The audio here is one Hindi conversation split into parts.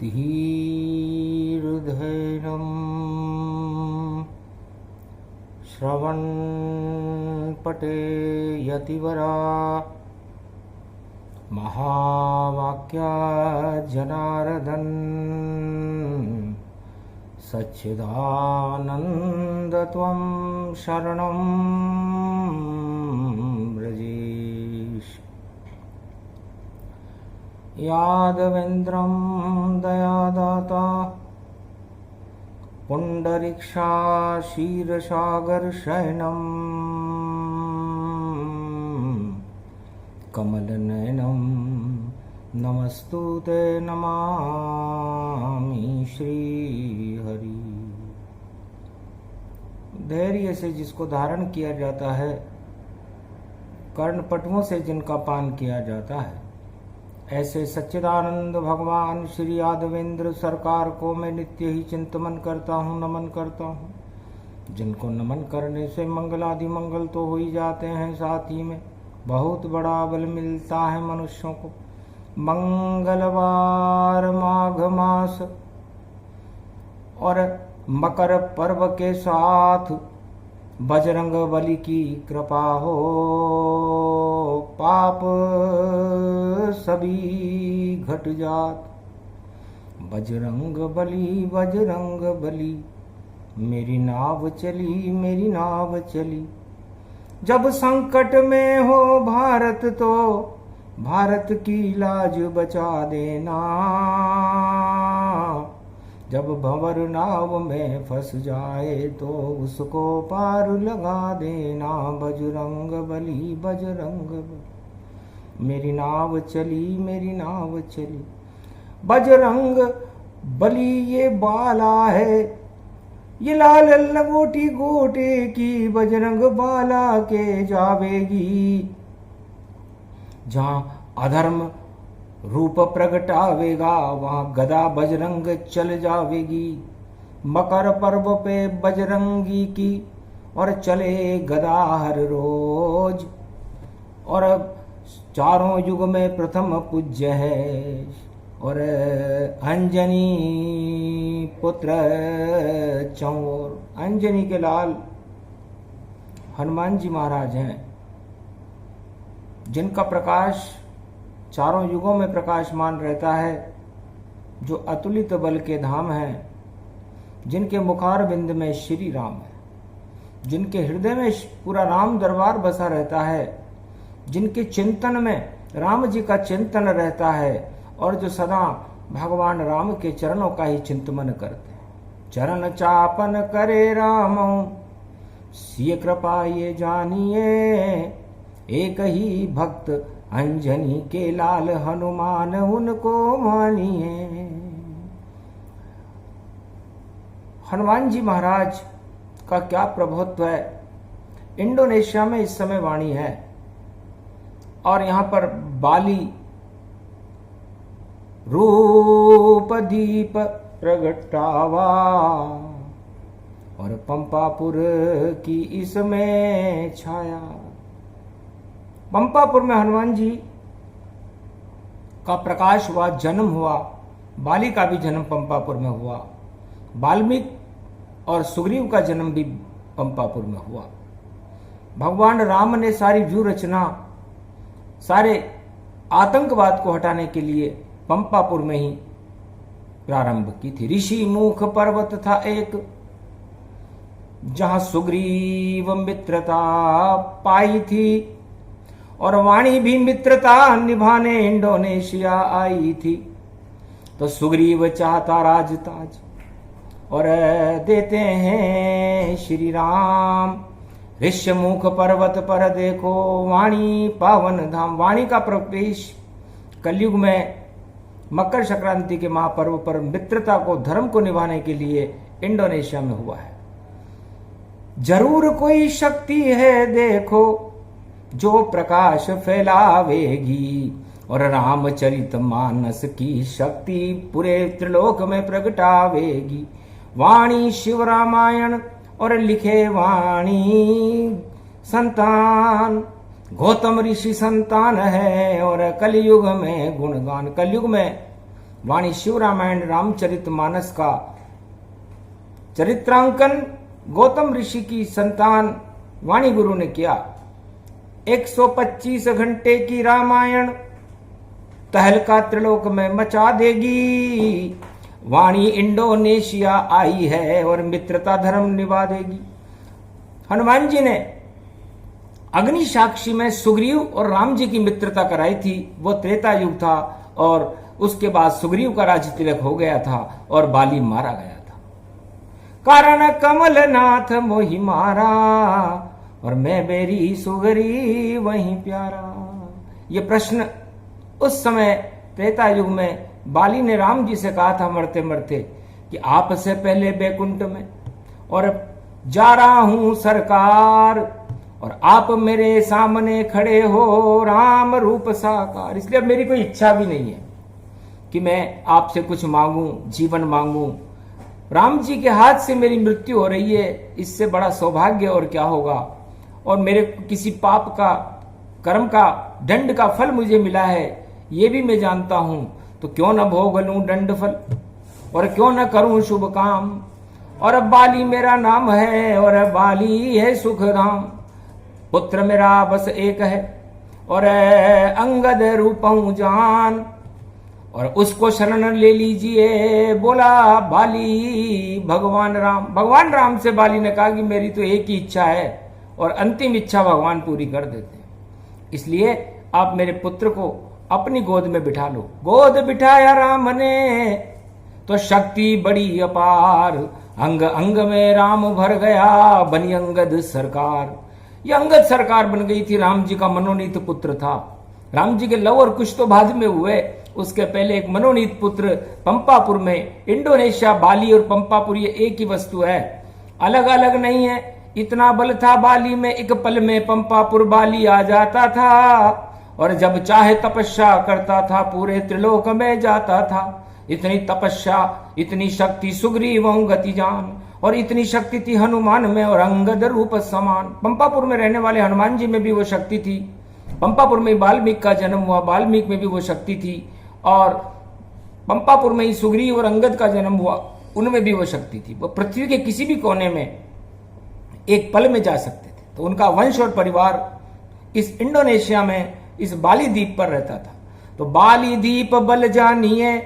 भक्तिहृदयं श्रवणपटे यतिवरा महावाक्या जनार्दन सच्चिदानंद त्वं शरणं व्रजेश। यादवेन्द्रं दयादाता पुंडरीक्षा क्षीरसागर शयनं कमलनयनं नमस्तुते नमामि श्रीहरि। धैर्य से जिसको धारण किया जाता है, कर्णपटुओं से जिनका पान किया जाता है, ऐसे सच्चिदानंद भगवान श्री यादवेंद्र सरकार को मैं नित्य ही चिंतन करता हूँ, नमन करता हूँ। जिनको नमन करने से मंगलादि मंगल तो हो ही जाते हैं, साथ ही में बहुत बड़ा बल मिलता है मनुष्यों को। मंगलवार माघ मास और मकर पर्व के साथ बजरंग बली की कृपा हो, पाप सभी घट जात। बजरंग बली मेरी नाव चली, मेरी नाव चली। जब संकट में हो भारत तो भारत की लाज बचा देना। जब भंवर नाव में फंस जाए तो उसको पार लगा देना। बजरंग बली मेरी नाव चली, मेरी नाव चली। बजरंग बली ये बाला है, ये लाल लंगोटी गोटे की बजरंग बाला के जावेगी। जहां अधर्म रूप प्रगटावेगा वहां गदा बजरंग चल जावेगी। मकर पर्व पे बजरंगी की और चले गदा हर रोज। और चारों युग में प्रथम पूज्य है और अंजनी पुत्र चौर। अंजनी के लाल हनुमान जी महाराज हैं, जिनका प्रकाश चारों युगों में प्रकाशमान रहता है, जो अतुलित बल के धाम हैं, जिनके मुखार बिंद में श्री राम है, जिनके हृदय में पूरा राम दरबार बसा रहता है, जिनके चिंतन में राम जी का चिंतन रहता है और जो सदा भगवान राम के चरणों का ही चिंतन करते हैं। चरण चापन करे राम सिय कृपा ये जानिए। एक ही भक्त अंजनी के लाल हनुमान उनको मानिए। हनुमान जी महाराज का क्या प्रभुत्व है। इंडोनेशिया में इस समय वाणी है और यहां पर बाली रूप दीप प्रगटावा और पंपापुर की इसमें छाया। पंपापुर में हनुमान जी का प्रकाश हुआ, जन्म हुआ। बाली का भी जन्म पंपापुर में हुआ। वाल्मीकि और सुग्रीव का जन्म भी पंपापुर में हुआ। भगवान राम ने सारी व्यू रचना, सारे आतंकवाद को हटाने के लिए पंपापुर में ही प्रारंभ की थी। ऋषि मुख पर्वत था एक, जहां सुग्रीव मित्रता पाई थी और वाणी भी मित्रता निभाने इंडोनेशिया आई थी। तो सुग्रीव चाहता राजताज और देते हैं श्री राम। ऋष्यमुख पर्वत पर देखो वाणी पावन धाम। वाणी का प्रवेश कलयुग में मकर संक्रांति के महापर्व पर मित्रता को, धर्म को निभाने के लिए इंडोनेशिया में हुआ है। जरूर कोई शक्ति है देखो जो प्रकाश फैलावेगी और रामचरित मानस की शक्ति पूरे त्रिलोक में प्रगटावेगी। वाणी शिव रामायण और लिखे वाणी संतान, गौतम ऋषि संतान है और कलयुग में गुणगान। कलयुग में वाणी शिव रामायण रामचरित मानस का चरित्रांकन गौतम ऋषि की संतान वाणी गुरु ने किया। 125 घंटे की रामायण तहलका त्रिलोक में मचा देगी। वाणी इंडोनेशिया आई है और मित्रता धर्म निभा देगी। हनुमान जी ने अग्नि साक्षी में सुग्रीव और राम जी की मित्रता कराई थी। वो त्रेता युग था और उसके बाद सुग्रीव का राज्य तिलक हो गया था और बाली मारा गया था। कारण कमलनाथ मोहि मारा और मैं बेरी सुगरी वहीं प्यारा। ये प्रश्न उस समय त्रेता युग में बाली ने राम जी से कहा था मरते मरते कि आपसे पहले बैकुंठ में और जा रहा हूं सरकार और आप मेरे सामने खड़े हो राम रूप साकार। इसलिए अब मेरी कोई इच्छा भी नहीं है कि मैं आपसे कुछ मांगूं, जीवन मांगूं। राम जी के हाथ से मेरी मृत्यु हो रही है, इससे बड़ा सौभाग्य और क्या होगा। और मेरे किसी पाप का कर्म का दंड का फल मुझे मिला है, ये भी मैं जानता हूं। तो क्यों न भोग लूं दंड फल और क्यों न करूं शुभ काम। और अब बाली मेरा नाम है और बाली है सुखधाम। पुत्र मेरा बस एक है और अंगद रूपहूं जान और उसको शरण ले लीजिए। बोला बाली भगवान राम। भगवान राम से बाली ने कहा कि मेरी तो एक ही इच्छा है और अंतिम इच्छा भगवान पूरी कर देते हैं, इसलिए आप मेरे पुत्र को अपनी गोद में बिठा लो। गोद बिठाया राम ने तो शक्ति बड़ी अपार। अंग अंग में राम भर गया बनी अंगद सरकार। ये अंगद सरकार बन गई थी। राम जी का मनोनीत पुत्र था। राम जी के लव और कुश तो बाद में हुए, उसके पहले एक मनोनीत पुत्र पंपापुर में, इंडोनेशिया बाली और पंपापुर ये एक ही वस्तु है, अलग अलग नहीं है। इतना बल था बाली में, एक पल में पंपापुर बाली आ जाता था और जब चाहे तपस्या करता था, पूरे त्रिलोक में जाता था। इतनी तपस्या, इतनी शक्ति सुग्रीव गति जान और इतनी शक्ति थी हनुमान में और अंगद रूप समान। पंपापुर में रहने वाले हनुमान जी में भी वो शक्ति थी। पंपापुर में वाल्मीकि का जन्म हुआ, वाल्मीकि में भी वो शक्ति थी। और पंपापुर में ही सुग्रीव और अंगद का जन्म हुआ, उनमें भी वो शक्ति थी। वो पृथ्वी के किसी भी कोने में एक पल में जा सकते थे। तो उनका वंश और परिवार इस इंडोनेशिया में इस बाली द्वीप पर रहता था। तो बाली द्वीप बल जानिए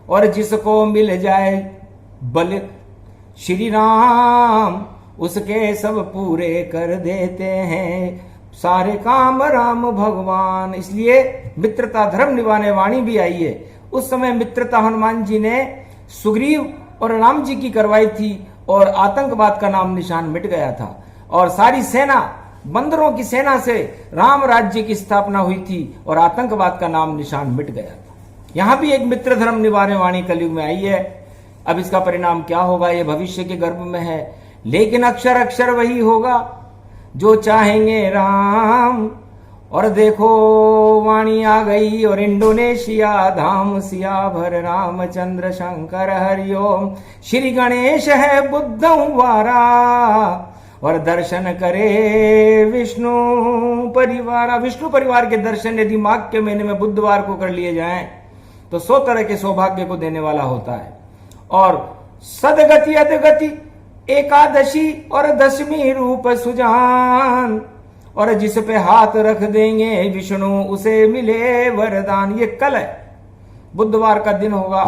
और जिसको मिल जाए बल श्री राम, उसके सब पूरे कर देते हैं सारे काम राम भगवान। इसलिए मित्रता धर्म निभाने वाणी भी आई है। उस समय मित्रता हनुमान जी ने सुग्रीव और राम जी की करवाई थी और आतंकवाद का नाम निशान मिट गया था और सारी सेना, बंदरों की सेना से राम राज्य की स्थापना हुई थी और आतंकवाद का नाम निशान मिट गया था। यहां भी एक मित्र धर्म निभाने वाणी कलयुग में आई है। अब इसका परिणाम क्या होगा ये भविष्य के गर्भ में है, लेकिन अक्षर अक्षर वही होगा जो चाहेंगे राम। और देखो वाणी आ गई और इंडोनेशिया धाम सियाभर रामचंद्र शंकर हरिओम। श्री गणेश है बुद्धं वारा और दर्शन करे विष्णु परिवार। विष्णु परिवार के दर्शन यदि माघ के महीने में बुधवार को कर लिए जाएं तो 100 तरह के सौभाग्य को देने वाला होता है। और सदगति अदगति एकादशी और दशमी रूप सुजान और जिस पे हाथ रख देंगे विष्णु उसे मिले वरदान। ये कल है, बुधवार का दिन होगा,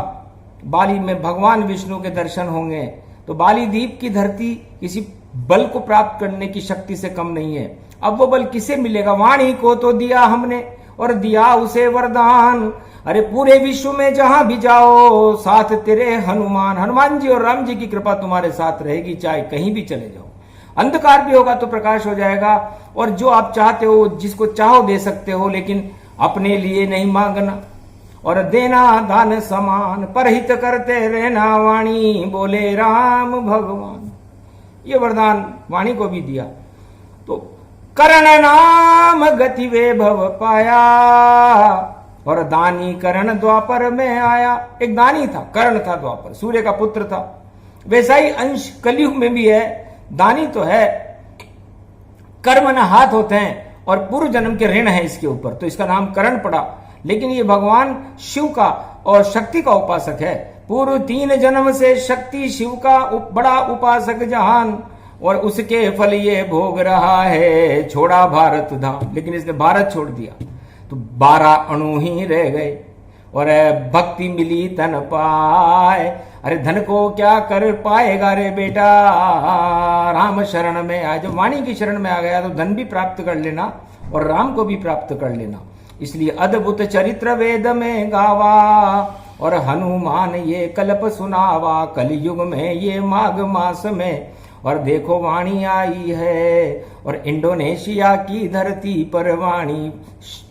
बाली में भगवान विष्णु के दर्शन होंगे। तो बाली द्वीप की धरती किसी बल को प्राप्त करने की शक्ति से कम नहीं है। अब वो बल किसे मिलेगा? वाणी को तो दिया हमने और दिया उसे वरदान। अरे पूरे विश्व में जहां भी जाओ साथ तेरे हनुमान। हनुमान जी और राम जी की कृपा तुम्हारे साथ रहेगी, चाहे कहीं भी चले जाओ। अंधकार भी होगा तो प्रकाश हो जाएगा और जो आप चाहते हो, जिसको चाहो दे सकते हो, लेकिन अपने लिए नहीं मांगना और देना दान समान। परहित करते रहना वाणी बोले राम भगवान। ये वरदान वाणी को भी दिया। तो करण नाम गति वैभव पाया और दानी करण द्वापर में आया। एक दानी था, कर्ण था, द्वापर सूर्य का पुत्र था। वैसा ही अंश कलयुग में भी है। दानी तो है, कर्म न हाथ होते हैं और पूर्व जन्म के ऋण है इसके ऊपर, तो इसका नाम करण पड़ा। लेकिन ये भगवान शिव का और शक्ति का उपासक है। पूर्व 3 जन्म से शक्ति शिव का बड़ा उपासक जहान, और उसके फल ये भोग रहा है, छोड़ा भारत धाम। लेकिन इसने भारत छोड़ दिया तो 12 अणु ही रह गए, और भक्ति मिली तन पाए। अरे धन को क्या कर पाएगा रे बेटा, राम शरण में आ। जब वाणी की शरण में आ गया तो धन भी प्राप्त कर लेना और राम को भी प्राप्त कर लेना। इसलिए अद्भुत चरित्र वेद में गावा, और हनुमान ये कल्प सुनावा। कलयुग में ये माघ मास में, और देखो वाणी आई है, और इंडोनेशिया की धरती पर वाणी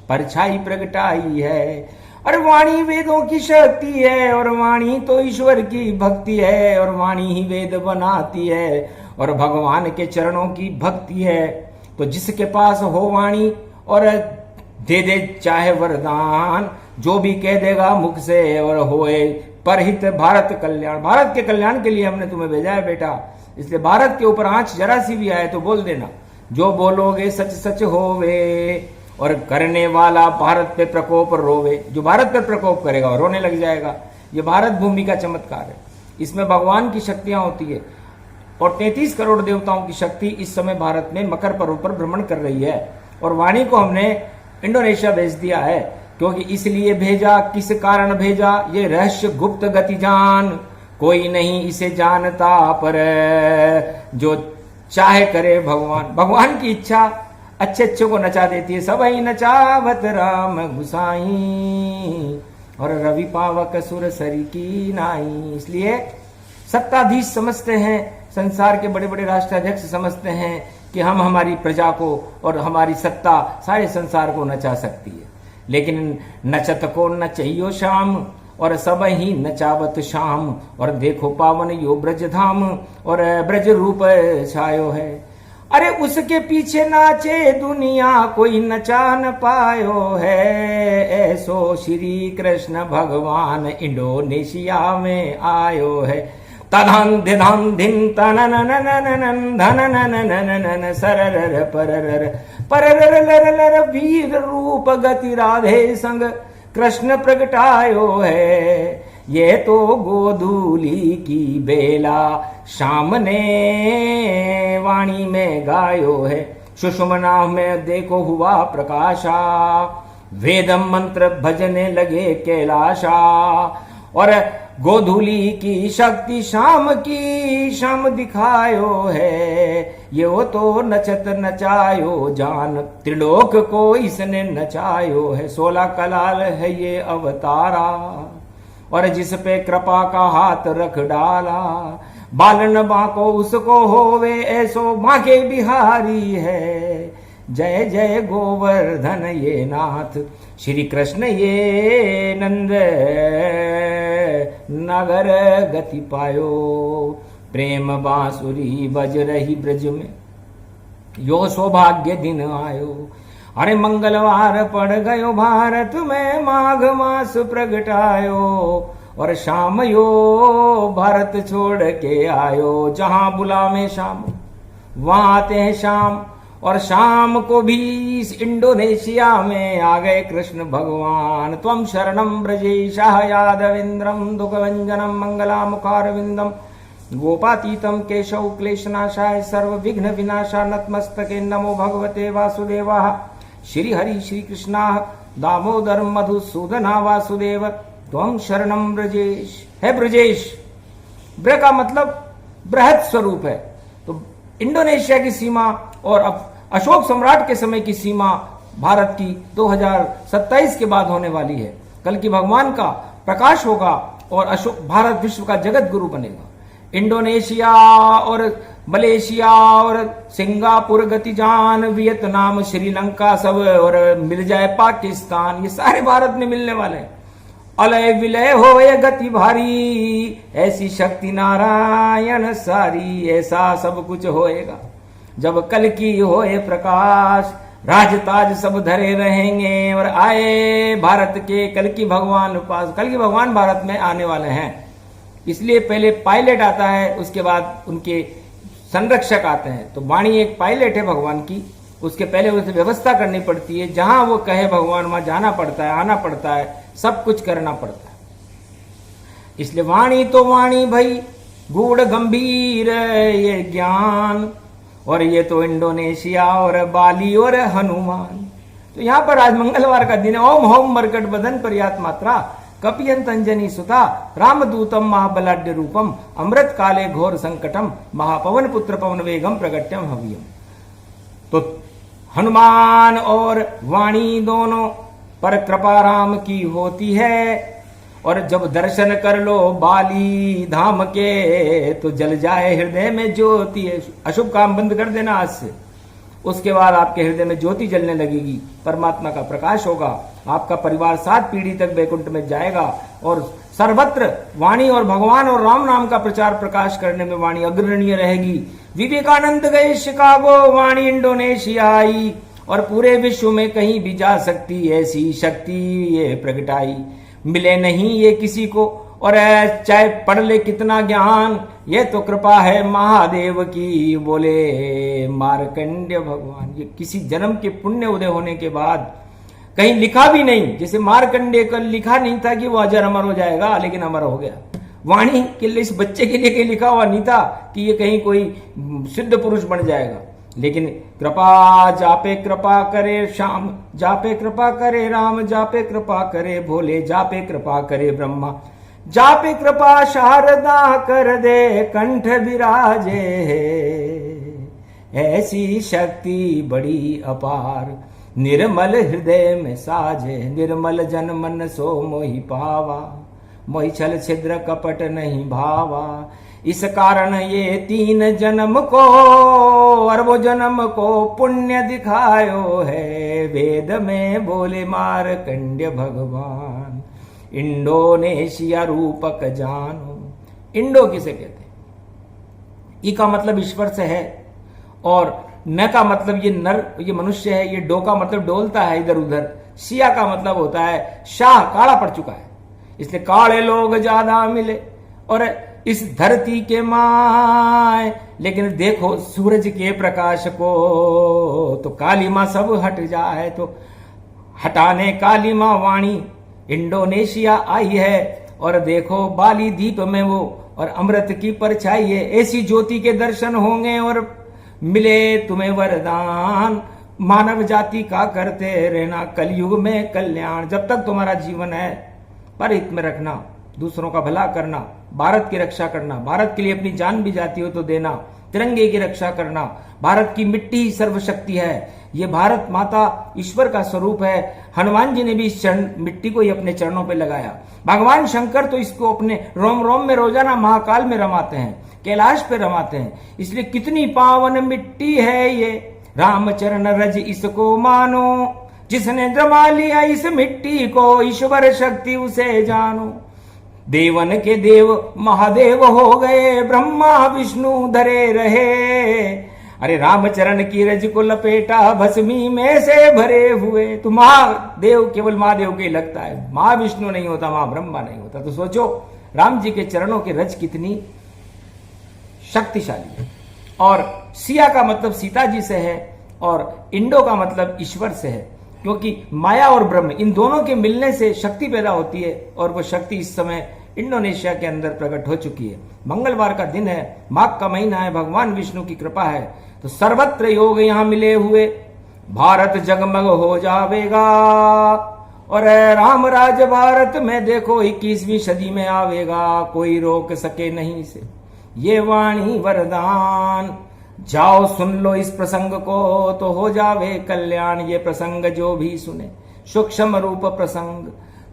परछाई प्रगटाई है। और वाणी वेदों की शक्ति है, और वाणी तो ईश्वर की भक्ति है, और वाणी ही वेद बनाती है, और भगवान के चरणों की भक्ति है। तो जिसके पास हो वाणी और दे दे चाहे वरदान, जो भी कह देगा मुख से और होए परहित भारत कल्याण। भारत के कल्याण के लिए हमने तुम्हें भेजा है बेटा, इसलिए भारत के ऊपर आंच जरा सी भी आए तो बोल देना, जो बोलोगे सच सच होवे। और करने वाला भारत पे प्रकोप रोवे, जो भारत पर प्रकोप करेगा और रोने लग जाएगा। ये भारत भूमि का चमत्कार है, इसमें भगवान की शक्तियां होती है। और 33 करोड़ देवताओं की शक्ति इस समय भारत में मकर पर्व पर भ्रमण कर रही है। और वाणी को हमने इंडोनेशिया भेज दिया है, क्योंकि इसलिए भेजा, किस कारण भेजा, ये रहस्य गुप्त गति जान। कोई नहीं इसे जानता, पर जो चाहे करे भगवान। भगवान की इच्छा अच्छे अच्छे को नचा देती है। सब ही नचावत राम गुसाई, और रवि पावक सुर सरी की नाई। इसलिए सत्ताधीश समझते हैं, संसार के बड़े बड़े राष्ट्राध्यक्ष समझते हैं कि हम हमारी प्रजा को और हमारी सत्ता सारे संसार को नचा सकती है। लेकिन नचत को नचइयो शाम, और सब ही नचावत शाम। और देखो पावन यो ब्रज धाम, और ब्रज रूप छायो है। अरे उसके पीछे नाचे दुनिया, कोई नचा न पायो है। ऐसो श्री कृष्ण भगवान इंडोनेशिया में आयो है। तधन धिधन धिन तननननननन धननननननन सररर पररर पररर वीर रूप गति राधे संग कृष्ण प्रगटायो है। ये तो गोधूली की बेला शाम ने वाणी में गायो है। सुषुम्ना में देखो हुआ प्रकाशा, वेद मंत्र भजने लगे कैलाशा। और गोधूली की शक्ति शाम की शाम दिखायो है। ये वो तो नचत नचायो जान, त्रिलोक को इसने नचायो है। 16 कलाल है ये अवतारा, और जिस पे कृपा का हाथ रख डाला। बालन बांको उसको होवे, ऐसो बांके बिहारी है। जय जय गोवर्धन ये नाथ, श्री कृष्ण ये नंद नगर गति पायो। प्रेम बांसुरी बज रही ब्रज में, यो सौभाग्य दिन आयो। अरे मंगलवार पड़ गयो भारत में, माघ मास प्रगटायो। और शाम यो भारत छोड़ के आयो, जहां बुलावे शाम वहां आते हैं शाम। और शाम को भी इस इंडोनेशिया में आ गए कृष्ण भगवान। त्वं शरणं ब्रजेशाह यादवेन्द्रं दुःखभंजनं मंगलामुखारविंदम गोपातीतं केशव क्लेशनाशाय सर्व विघ्न विनाशा नतमस्तके नमो भगवते वासुदेवाय। श्री हरि श्री कृष्णा दामोदर मधुसूदना वासुदेव त्वं शरणं ब्रजेश। है ब्रजेश, ब्र का मतलब बृहत स्वरूप है। तो इंडोनेशिया की सीमा और अब अशोक सम्राट के समय की सीमा भारत की 2027 के बाद होने वाली है। कल की भगवान का प्रकाश होगा और अशोक भारत विश्व का जगत गुरु बनेगा। इंडोनेशिया और मलेशिया और सिंगापुर गतिजान, वियतनाम, श्रीलंका सब, और मिल जाए पाकिस्तान, ये सारे भारत में मिलने वाले हैं। अलय विलय हो ये गति भारी, ऐसी शक्ति नारायण सारी। ऐसा सब कुछ होएगा जब कल की होए प्रकाश। राजताज सब धरे रहेंगे और आए भारत के कल की भगवान पास। कल की भगवान भारत में आने वाले हैं, इसलिए पहले पायलट आता है, उसके बाद उनके संरक्षक आते हैं। तो वाणी एक पायलट है भगवान की, उसके पहले उसे व्यवस्था करनी पड़ती है। जहां वो कहे भगवान वहां जाना पड़ता है, आना पड़ता है, सब कुछ करना पड़ता है। इसलिए वाणी तो वाणी भई गूढ़ गंभीर ये ज्ञान, और ये तो इंडोनेशिया और बाली और हनुमान। तो यहां पर आज मंगलवार का दिन है। ओम होम मरकट बदन पर्यात मात्रा कपियंत अंजनी सुता रामदूतम महाबलाढ्य रूपम अमृत काले घोर संकटम महापवन पुत्र पवन वेगम प्रगट्यम हवियम। तो हनुमान और वाणी दोनों पर कृपा राम की होती है, और जब दर्शन कर लो बाली धाम के तो जल जाए हृदय में ज्योति। अशुभ काम बंद कर देना आज से, उसके बाद आपके हृदय में ज्योति जलने लगेगी, परमात्मा का प्रकाश होगा, आपका परिवार 7 पीढ़ी तक वैकुंठ में जाएगा, और सर्वत्र वाणी और भगवान और राम नाम का प्रचार प्रकाश करने में वाणी अग्रणीय रहेगी। विवेकानंद गए शिकागो, वाणी इंडोनेशिया आई, और पूरे विश्व में कहीं भी जा सकती ऐसी शक्ति ये प्रगटाई। मिले नहीं ये किसी को, और चाहे पढ़ ले कितना ज्ञान, ये तो कृपा है महादेव की, बोले मार्कंडेय भगवान। ये किसी जन्म के पुण्य उदय होने के बाद कहीं लिखा भी नहीं, जैसे मार्कंडेय का लिखा नहीं था कि वो अजर अमर हो जाएगा, लेकिन अमर हो गया। वाणी के लिए, इस बच्चे के लिए कहीं लिखा हुआ नहीं था कि ये कहीं कोई सिद्ध पुरुष बन जाएगा, लेकिन कृपा जापे कृपा करे श्याम, जापे कृपा करे राम, जापे कृपा करे भोले, जापे कृपा करे ब्रह्मा, जापे कृपा शारदा कर दे कंठ विराजे। ऐसी शक्ति बड़ी अपार निर्मल हृदय में साजे, निर्मल जन मन सो मोहि पावा, मोहि छल छिद्र कपट नहीं भावा। इस कारण ये 3 जन्म को अरबों जन्म को पुण्य दिखायो है, वेद में बोले मार्कंडेय भगवान, इंडोनेशिया रूपक जानो। इंडो किसे कहते हैं? ई का मतलब ईश्वर से है, और न का मतलब ये नर, ये मनुष्य है, ये डो का मतलब डोलता है इधर उधर, शिया का मतलब होता है शाह, काला पड़ चुका है, इसलिए काले लोग ज्यादा मिले और इस धरती के माए। लेकिन देखो सूरज के प्रकाश को तो काली मां सब हट जाए, तो हटाने काली मां वाणी इंडोनेशिया आई है। और देखो बाली द्वीप में वो और अमृत की परछाई है, ऐसी ज्योति के दर्शन होंगे और मिले तुम्हें वरदान, मानव जाति का करते रहना कलयुग में कल्याण। जब तक तुम्हारा जीवन है पर हित में रखना, दूसरों का भला करना, भारत की रक्षा करना, भारत के लिए अपनी जान भी जाती हो तो देना, तिरंगे की रक्षा करना। भारत की मिट्टी ही सर्वशक्ति है, ये भारत माता ईश्वर का स्वरूप है। हनुमान जी ने भी इस मिट्टी को ही अपने चरणों पे लगाया। भगवान शंकर तो इसको अपने रोम रोम में रोजाना महाकाल में रमाते हैं, कैलाश पे रमाते हैं। इसलिए कितनी पावन मिट्टी है ये, रामचरण रज इसको मानो, जिसने जमा लिया इस मिट्टी को, ईश्वर शक्ति उसे जानो। देवन के देव महादेव हो गए, ब्रह्मा विष्णु धरे रहे। अरे रामचरण की रज को लपेटा, भस्मी में से भरे हुए। तो महादेव केवल महादेव के लगता है, महाविष्णु नहीं होता, महा ब्रह्मा नहीं होता। तो सोचो राम जी के चरणों की रज कितनी शक्तिशाली है। और सिया का मतलब सीता जी से है, और इंडो का मतलब ईश्वर से है, क्योंकि माया और ब्रह्म इन दोनों के मिलने से शक्ति पैदा होती है, और वो शक्ति इस समय इंडोनेशिया के अंदर प्रकट हो चुकी है। मंगलवार का दिन है, माघ का महीना है, भगवान विष्णु की कृपा है, तो सर्वत्र योग यहां मिले हुए, भारत जगमग हो जावेगा। और राम राज भारत में देखो 21वीं सदी में आवेगा, कोई रोक सके नहीं इसे, ये वाणी वरदान। जाओ सुन लो इस प्रसंग को तो हो जावे कल्याण। ये प्रसंग जो भी सुने सूक्ष्म रूप प्रसंग,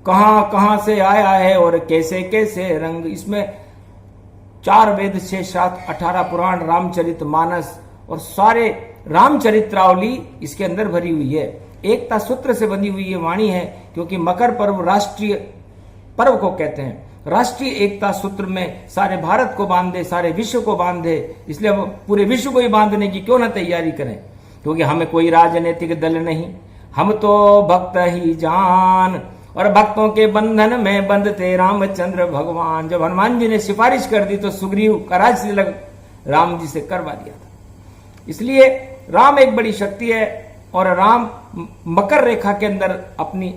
कहां कहां से आया है और कैसे कैसे रंग। इसमें 4 वेद 6 शास्त्र 18 पुराण रामचरित मानस और सारे रामचरित्रावली इसके अंदर भरी हुई है। एकता सूत्र से बनी हुई ये वाणी है, क्योंकि मकर पर्व राष्ट्रीय पर्व को कहते हैं। राष्ट्रीय एकता सूत्र में सारे भारत को बांधे, सारे विश्व को बांधे, इसलिए हम पूरे विश्व को ही बांधने की क्यों ना तैयारी करें, क्योंकि हमें कोई राजनीतिक दल नहीं, हम तो भक्त ही जान। और भक्तों के बंधन में बंधते रामचंद्र भगवान। जब हनुमान जी ने सिफारिश कर दी तो सुग्रीव का राज तिलक राम जी से करवा दिया था। इसलिए राम एक बड़ी शक्ति है, और राम मकर रेखा के अंदर अपनी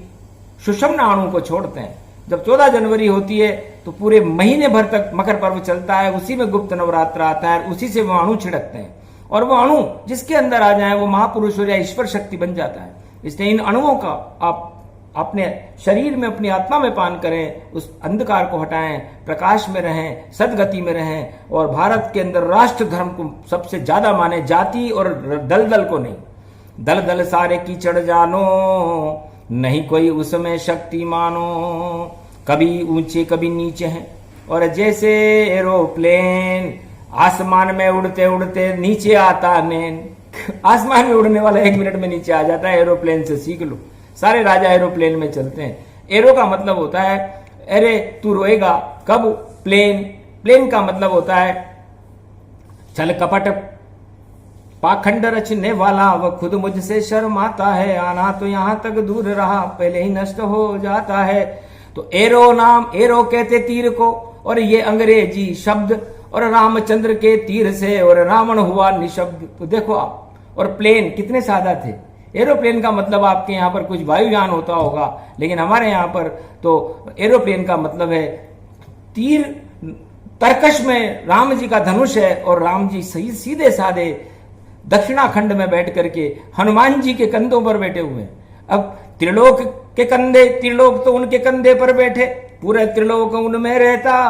सुषमना अणु को छोड़ते हैं। जब 14 जनवरी होती है तो पूरे महीने भर तक मकर पर्व चलता है, उसी में गुप्त नवरात्र आता है, उसी से वो अणु छिड़कते हैं और वो अणु जिसके अंदर आ जाए वो महापुरुष या ईश्वर शक्ति बन जाता है। इसलिए इन अणुओं का आप अपने शरीर में, अपनी आत्मा में पान करें, उस अंधकार को हटाएं, प्रकाश में रहें, सदगति में रहें और भारत के अंदर राष्ट्र धर्म को सबसे ज्यादा माने, जाति और दल दल को नहीं। दल दल सारे कीचड़ जानो, नहीं कोई उसमें शक्ति मानो, कभी ऊंचे कभी नीचे हैं और जैसे एरोप्लेन आसमान में उड़ते उड़ते नीचे आता नैन। आसमान में उड़ने वाला 1 मिनट में नीचे आ जाता है, एरोप्लेन से सीख लो। सारे राजा एरोप्लेन में चलते हैं। एरो का मतलब होता है अरे तू रोएगा कब, प्लेन। प्लेन का मतलब होता है छल कपट पाखंड रचने वाला, वह खुद मुझसे शर्माता है, आना तो यहां तक दूर रहा पहले ही नष्ट हो जाता है। तो एरो नाम, एरो कहते तीर को, और ये अंग्रेजी शब्द, और रामचंद्र के तीर से और रावण हुआ निशब्द। तो देखो आप, और प्लेन कितने सादा थे। एरोप्लेन का मतलब आपके यहाँ पर कुछ वायुयान होता होगा, लेकिन हमारे यहाँ पर तो एरोप्लेन का मतलब है तीर। तरकश में राम जी का धनुष है और राम जी सही सीधे साधे दक्षिणाखंड में बैठ करके हनुमान जी के कंधों पर बैठे हुए हैं। अब त्रिलोक के कंधे, त्रिलोक तो उनके कंधे पर बैठे, पूरे त्रिलोक उनमें रहता,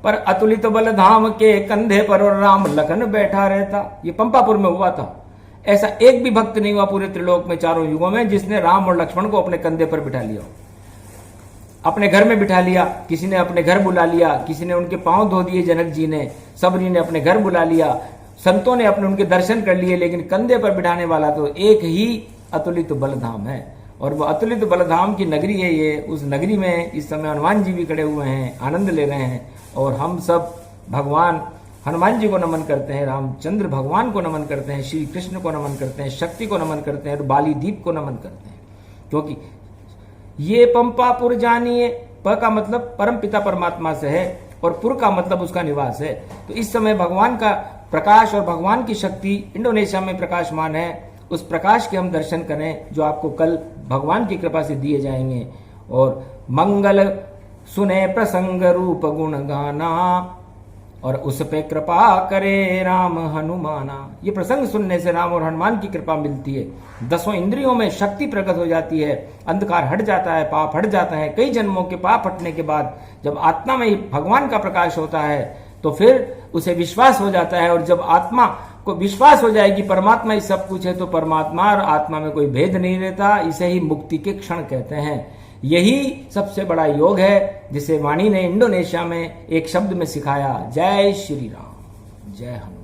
पर अतुलित बल धाम के कंधे पर और राम लखन बैठा रहता। ये पंपापुर में हुआ था। ऐसा एक भी भक्त नहीं हुआ पूरे त्रिलोक में, चारों युगों में, जिसने राम और लक्ष्मण को अपने कंधे पर बिठा लिया, अपने घर में बिठा लिया। किसी ने अपने घर बुला लिया, किसी ने उनके पांव धो दिए जनक जी ने, सबरी ने अपने घर बुला लिया, संतों ने अपने उनके दर्शन कर लिए, लेकिन कंधे पर बिठाने वाला तो एक ही अतुलित बलधाम है। और वो अतुलित बलधाम की नगरी है ये। उस नगरी में इस समय हनुमान जी भी खड़े हुए हैं, आनंद ले रहे हैं, और हम सब भगवान हनुमान जी को नमन करते हैं, रामचंद्र भगवान को नमन करते हैं, श्री कृष्ण को नमन करते हैं, शक्ति को नमन करते हैं और बाली दीप को नमन करते हैं। क्योंकि ये पंपापुर जानिए, प का मतलब परम पिता परमात्मा से है और पुर का मतलब उसका निवास है। तो इस समय भगवान का प्रकाश और भगवान की शक्ति इंडोनेशिया में प्रकाशमान है। उस प्रकाश के हम दर्शन करें जो आपको कल भगवान की कृपा से दिए जाएंगे। और मंगल सुने प्रसंग रूप गुण गाना, और उस पे कृपा करे राम हनुमाना। ये प्रसंग सुनने से राम और हनुमान की कृपा मिलती है। 10 इंद्रियों में शक्ति प्रकट हो जाती है, अंधकार हट जाता है, पाप हट जाता है। कई जन्मों के पाप हटने के बाद जब आत्मा में भगवान का प्रकाश होता है तो फिर उसे विश्वास हो जाता है। और जब आत्मा को विश्वास हो जाए कि परमात्मा ही सब कुछ है, तो परमात्मा और आत्मा में कोई भेद नहीं रहता। इसे ही मुक्ति के क्षण कहते हैं। यही सबसे बड़ा योग है जिसे वाणी ने इंडोनेशिया में एक शब्द में सिखाया। जय श्री राम, जय हनुमान।